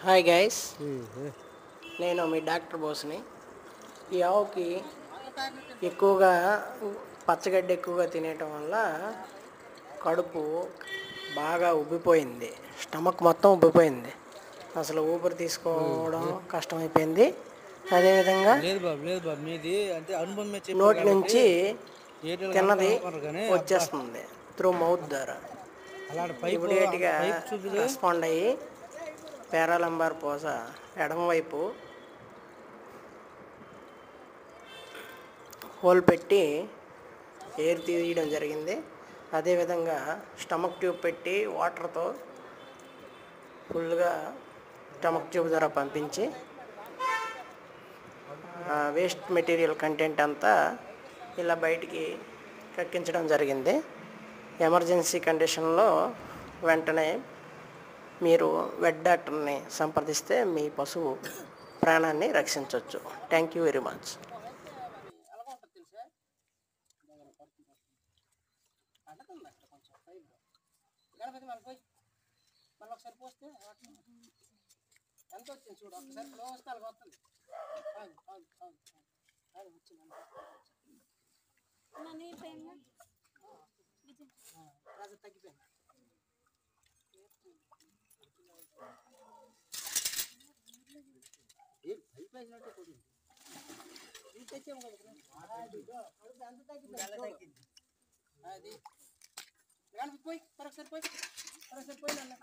Hi guys, నేను మీ doctor బోస్ని. ఈ ఆవుకి ఎక్కువగా పచ్చగడ్డి ఎక్కువగా తినేయటం వల్ల కడుపు బాగా ఉబ్బిపోయింది. స్టమక్ మొత్తం ఉబ్బిపోయింది. అసలు ఊపిరి తీసుకోవడం కష్టమైపోయింది. అదేవిధంగా నోటి నుంచి తిన్నది వచ్చేస్తుంది త్రూ మౌత్ ద్వారా. ఇమీడియట్గా రెస్పాండ్ అయ్యి పేరాలంబార్ పోస ఎడమవైపు హోల్ పెట్టి ఎయిర్ తీయడం జరిగింది. అదేవిధంగా స్టమక్ ట్యూబ్ పెట్టి వాటర్తో ఫుల్గా స్టమక్ ట్యూబ్ ద్వారా పంపించి వేస్ట్ మెటీరియల్ కంటెంట్ అంతా ఇలా బయటికి కక్కించడం జరిగింది. ఎమర్జెన్సీ కండిషన్లో వెంటనే మీరు వెట్ డాక్టర్ని సంప్రదిస్తే మీ పశువు ప్రాణాన్ని రక్షించవచ్చు. Thank you very much. ఎంత వచ్చింది చూడు, ఒకసారి ఫ్లో వస్తే అలాగ వస్తుంది. తగ్గిపోయింది. అయిపోయినట్టు కొద్దిగా తెచ్చాము కదా, అంత తగ్గిపోయింది. అది పోయి మరొకసారి పోయి నాన్న.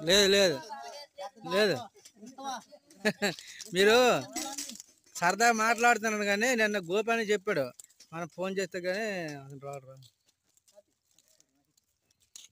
లేదు లేదు లేదు మీరు సరదా మాట్లాడుతున్నాను కానీ నిన్న గోపి అని చెప్పాడు, మనం ఫోన్ చేస్తే కానీ అతను రాడు.